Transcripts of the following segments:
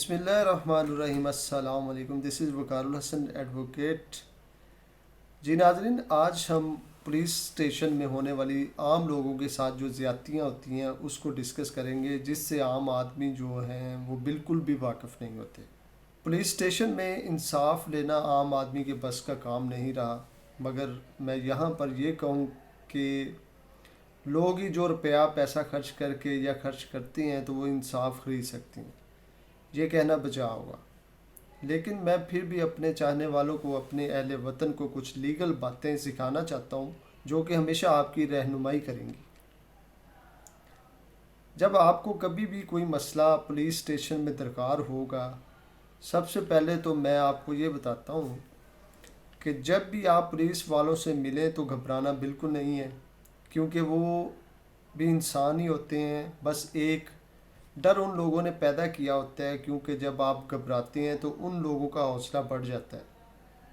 बिस्मिल्लाहिर्रहमानिर्रहीम। अस्सलाम वालेकुम। This is Waqarul Hasan advocate. जी नाज़रीन, आज हम पुलिस स्टेशन में होने वाली आम लोगों के साथ जो ज़्यादतियाँ होती हैं उसको डिस्कस करेंगे, जिससे आम आदमी जो हैं वो बिल्कुल भी वाकिफ़ नहीं होते। पुलिस स्टेशन में इंसाफ लेना आम आदमी के बस का काम नहीं रहा, मगर मैं यहाँ पर ये कहूँ कि लोग ही जो रुपया पैसा खर्च करके या खर्च करते हैं तो वो इंसाफ ख़रीद सकते हैं, ये कहना बचा होगा। लेकिन मैं फिर भी अपने चाहने वालों को, अपने अहले वतन को कुछ लीगल बातें सिखाना चाहता हूँ जो कि हमेशा आपकी रहनुमाई करेंगी। जब आपको कभी भी कोई मसला पुलिस स्टेशन में दरकार होगा, सबसे पहले तो मैं आपको ये बताता हूँ कि जब भी आप पुलिस वालों से मिलें तो घबराना बिल्कुल नहीं है, क्योंकि वो भी इंसान ही होते हैं। बस एक डर उन लोगों ने पैदा किया होता है, क्योंकि जब आप घबराते हैं तो उन लोगों का हौसला बढ़ जाता है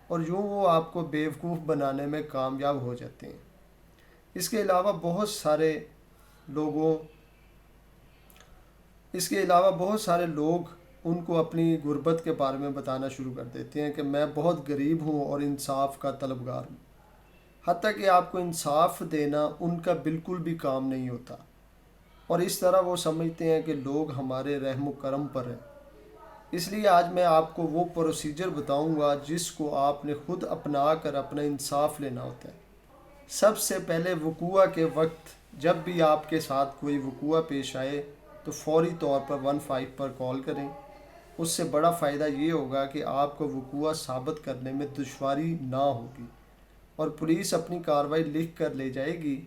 और यूँ वो आपको बेवकूफ़ बनाने में कामयाब हो जाते हैं। इसके अलावा बहुत सारे लोग उनको अपनी गुर्बत के बारे में बताना शुरू कर देते हैं कि मैं बहुत गरीब हूँ और इंसाफ का तलबगार हूँ। हत्ता कि आपको इंसाफ देना उनका बिल्कुल भी काम नहीं होता, और इस तरह वो समझते हैं कि लोग हमारे रहम करम पर हैं। इसलिए आज मैं आपको वो प्रोसीजर बताऊंगा जिसको आपने खुद अपना कर अपना इंसाफ लेना होता है। सबसे पहले वकूआ के वक्त जब भी आपके साथ कोई वकूआ पेश आए तो फौरी तौर पर 15 पर कॉल करें। उससे बड़ा फ़ायदा ये होगा कि आपको वकूआ साबित करने में दुश्वारी ना होगी और पुलिस अपनी कार्रवाई लिख कर ले जाएगी,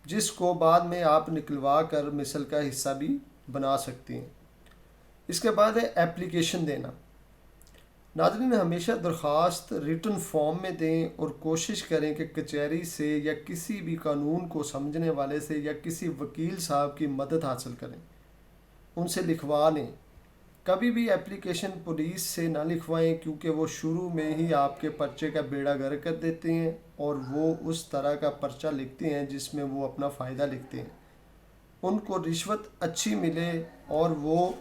जिसको बाद में आप निकलवा कर मिसल का हिस्सा भी बना सकते हैं। इसके बाद है एप्लीकेशन देना। नाज़रीन, हमेशा दरख्वास्त रिटन फॉर्म में दें और कोशिश करें कि कचहरी से या किसी भी कानून को समझने वाले से या किसी वकील साहब की मदद हासिल करें, उनसे लिखवा लें। कभी भी एप्लीकेशन पुलिस से ना लिखवाएं, क्योंकि वो शुरू में ही आपके पर्चे का बेड़ा गर्क कर देते हैं और वो उस तरह का पर्चा लिखते हैं जिसमें वो अपना फ़ायदा लिखते हैं। उनको रिश्वत अच्छी मिले और वो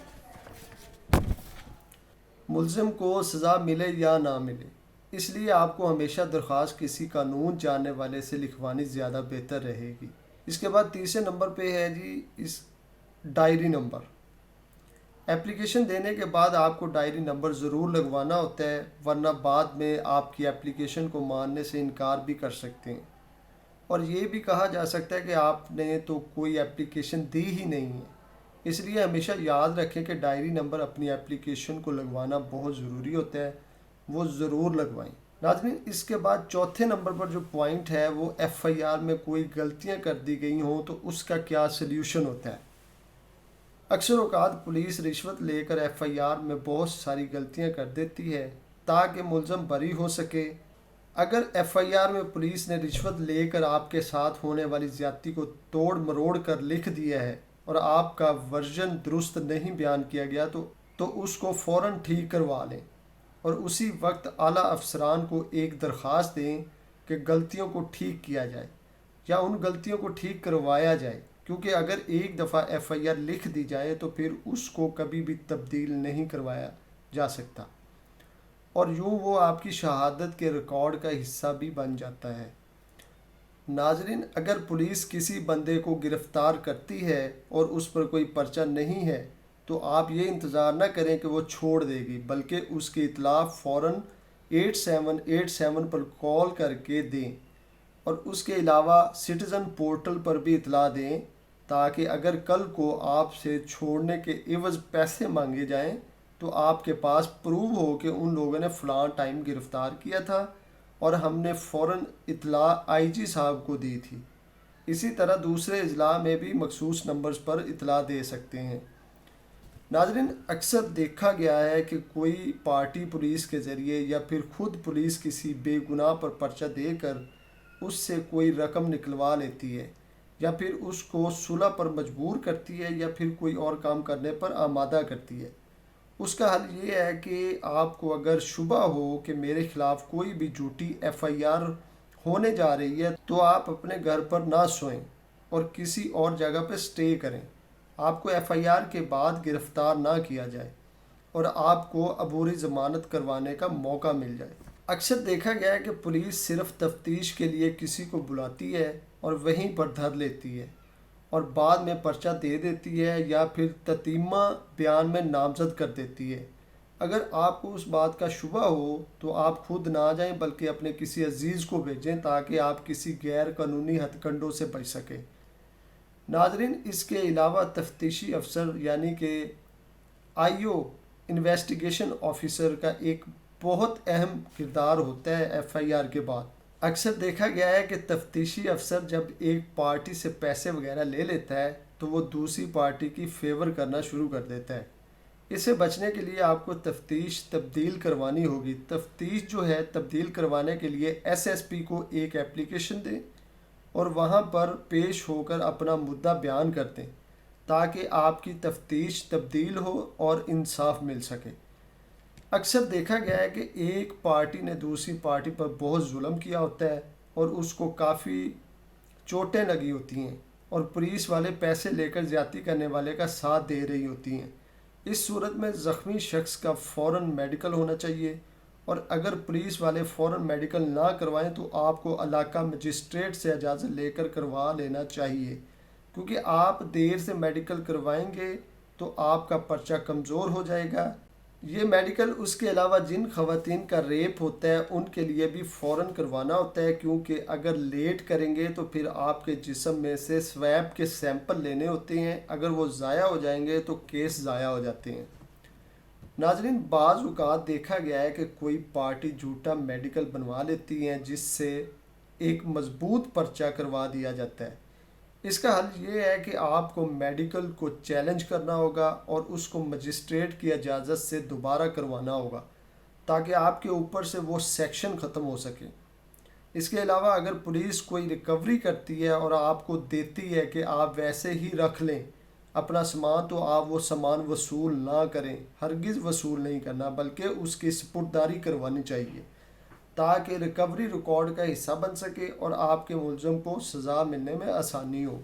मुल्ज़िम को सज़ा मिले या ना मिले, इसलिए आपको हमेशा दरख्वास्त किसी कानून जानने वाले से लिखवानी ज़्यादा बेहतर रहेगी। इसके बाद तीसरे नंबर पे है जी इस डायरी नंबर। एप्लीकेशन देने के बाद आपको डायरी नंबर ज़रूर लगवाना होता है, वरना बाद में आपकी एप्लीकेशन को मानने से इनकार भी कर सकते हैं और ये भी कहा जा सकता है कि आपने तो कोई एप्लीकेशन दी ही नहीं है। इसलिए हमेशा याद रखें कि डायरी नंबर अपनी एप्लीकेशन को लगवाना बहुत ज़रूरी होता है, वो ज़रूर लगवाएं। नाज़रीन, इसके बाद चौथे नंबर पर जो पॉइंट है वो FIR में कोई गलतियां कर दी गई हों तो उसका क्या सल्यूशन होता है। अक्सर औकात पुलिस रिश्वत लेकर FIR में बहुत सारी गलतियां कर देती है ताकि मुल्ज़म बरी हो सके। अगर FIR में पुलिस ने रिश्वत लेकर आपके साथ होने वाली ज़्यादती को तोड़ मरोड़ कर लिख दिया है और आपका वर्जन दुरुस्त नहीं बयान किया गया तो उसको फ़ौरन ठीक करवा लें और उसी वक्त आला अफसरान को एक दरख्वास्त दें कि गलतियों को ठीक किया जाए या उन गलतियों को ठीक करवाया जाए, क्योंकि अगर एक दफ़ा FIR लिख दी जाए तो फिर उसको कभी भी तब्दील नहीं करवाया जा सकता और यूँ वो आपकी शहादत के रिकॉर्ड का हिस्सा भी बन जाता है। नाजरीन, अगर पुलिस किसी बंदे को गिरफ़्तार करती है और उस पर कोई पर्चा नहीं है तो आप ये इंतज़ार ना करें कि वो छोड़ देगी, बल्कि उसकी इतला फ़ौरन 8787 पर कॉल करके दें और उसके अलावा सिटीज़न पोर्टल पर भी इतला दें, ताकि अगर कल को आपसे छोड़ने के एवज़ पैसे मांगे जाएं तो आपके पास प्रूव हो कि उन लोगों ने फ़लाँ टाइम गिरफ़्तार किया था और हमने फ़ौरन इतला IG साहब को दी थी। इसी तरह दूसरे अजला में भी मखसूस नंबर्स पर इतला दे सकते हैं। नाज़रीन, अक्सर देखा गया है कि कोई पार्टी पुलिस के ज़रिए या फिर खुद पुलिस किसी बेगुनाह पर पर्चा देकर उससे कोई रकम निकलवा लेती है या फिर उसको सुलह पर मजबूर करती है या फिर कोई और काम करने पर आमादा करती है। उसका हल ये है कि आपको अगर शुबा हो कि मेरे ख़िलाफ़ कोई भी झूठी FIR होने जा रही है तो आप अपने घर पर ना सोएं और किसी और जगह पर स्टे करें। आपको FIR के बाद गिरफ़्तार ना किया जाए। اور آپ کو عبوری ضمانت کروانے کا موقع مل جائے۔ اکثر دیکھا گیا ہے کہ پولیس صرف تفتیش کے لیے کسی کو بلاتی ہے اور وہیں پر دھر لیتی ہے اور بعد میں پرچہ دے دیتی ہے یا پھر تتیمہ بیان میں نامزد کر دیتی ہے۔ اگر آپ کو اس بات کا شبہ ہو تو آپ خود نہ جائیں بلکہ اپنے کسی عزیز کو بھیجیں تاکہ آپ کسی غیر قانونی ہتھ کنڈوں سے بچ سکیں۔ ناظرین، اس کے علاوہ تفتیشی افسر یعنی کہ آئی او انویسٹیگیشن آفیسر کا ایک بہت اہم کردار ہوتا ہے ایف آئی آر کے بعد۔ اکثر دیکھا گیا ہے کہ تفتیشی افسر جب ایک پارٹی سے پیسے وغیرہ لے لیتا ہے تو وہ دوسری پارٹی کی فیور کرنا شروع کر دیتا ہے۔ اس سے بچنے کے لیے آپ کو تفتیش تبدیل کروانی ہوگی۔ تفتیش جو ہے تبدیل کروانے کے لیے ایس ایس پی کو ایک اپلیکیشن دیں اور وہاں پر پیش ہو کر اپنا مدعا بیان کر دیں تاکہ آپ کی تفتیش تبدیل ہو اور انصاف مل سکے۔ اکثر دیکھا گیا ہے کہ ایک پارٹی نے دوسری پارٹی پر بہت ظلم کیا ہوتا ہے اور اس کو کافی چوٹیں لگی ہوتی ہیں اور پولیس والے پیسے لے کر زیادتی کرنے والے کا ساتھ دے رہی ہوتی ہیں۔ اس صورت میں زخمی شخص کا فوراً میڈیکل ہونا چاہیے، اور اگر پولیس والے فوراً میڈیکل نہ کروائیں تو آپ کو علاقہ مجسٹریٹ سے اجازت لے کر کروا لینا چاہیے، کیونکہ آپ دیر سے میڈیکل کروائیں گے تو آپ کا پرچہ کمزور ہو جائے گا۔ یہ میڈیکل اس کے علاوہ جن خواتین کا ریپ ہوتا ہے ان کے لیے بھی فوراً کروانا ہوتا ہے، کیونکہ اگر لیٹ کریں گے تو پھر آپ کے جسم میں سے سویب کے سیمپل لینے ہوتے ہیں، اگر وہ ضائع ہو جائیں گے تو کیس ضائع ہو جاتے ہیں۔ ناظرین، بعض اوقات دیکھا گیا ہے کہ کوئی پارٹی جھوٹا میڈیکل بنوا لیتی ہیں جس سے ایک مضبوط پرچہ کروا دیا جاتا ہے۔ اس کا حل یہ ہے کہ آپ کو میڈیکل کو چیلنج کرنا ہوگا اور اس کو مجسٹریٹ کی اجازت سے دوبارہ کروانا ہوگا تاکہ آپ کے اوپر سے وہ سیکشن ختم ہو سکے۔ اس کے علاوہ اگر پولیس کوئی ریکوری کرتی ہے اور آپ کو دیتی ہے کہ آپ ویسے ہی رکھ لیں اپنا سامان، تو آپ وہ سامان وصول نہ کریں، ہرگز وصول نہیں کرنا بلکہ اس کی سپرداری کروانی چاہیے تاکہ ریکوری ریکارڈ کا حصہ بن سکے اور آپ کے ملزم کو سزا ملنے میں آسانی ہو۔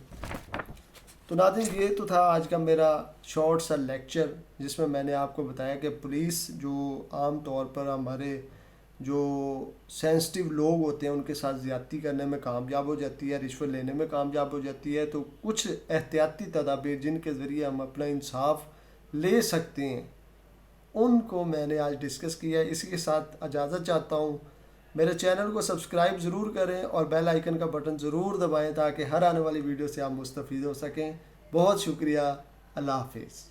تو ناظرین، یہ تو تھا آج کا میرا شارٹ سا لیکچر جس میں نے آپ کو بتایا کہ پولیس جو عام طور پر ہمارے جو سینسٹیو لوگ ہوتے ہیں ان کے ساتھ زیادتی کرنے میں کامیاب ہو جاتی ہے، رشوت لینے میں کامیاب ہو جاتی ہے، تو کچھ احتیاطی تدابیر جن کے ذریعے ہم اپنا انصاف لے سکتے ہیں ان کو میں نے آج ڈسکس کیا ہے۔ اسی کے ساتھ اجازت چاہتا ہوں۔ میرے چینل کو سبسکرائب ضرور کریں اور بیل آئیکن کا بٹن ضرور دبائیں تاکہ ہر آنے والی ویڈیو سے آپ مستفید ہو سکیں۔ بہت شکریہ۔ اللہ حافظ۔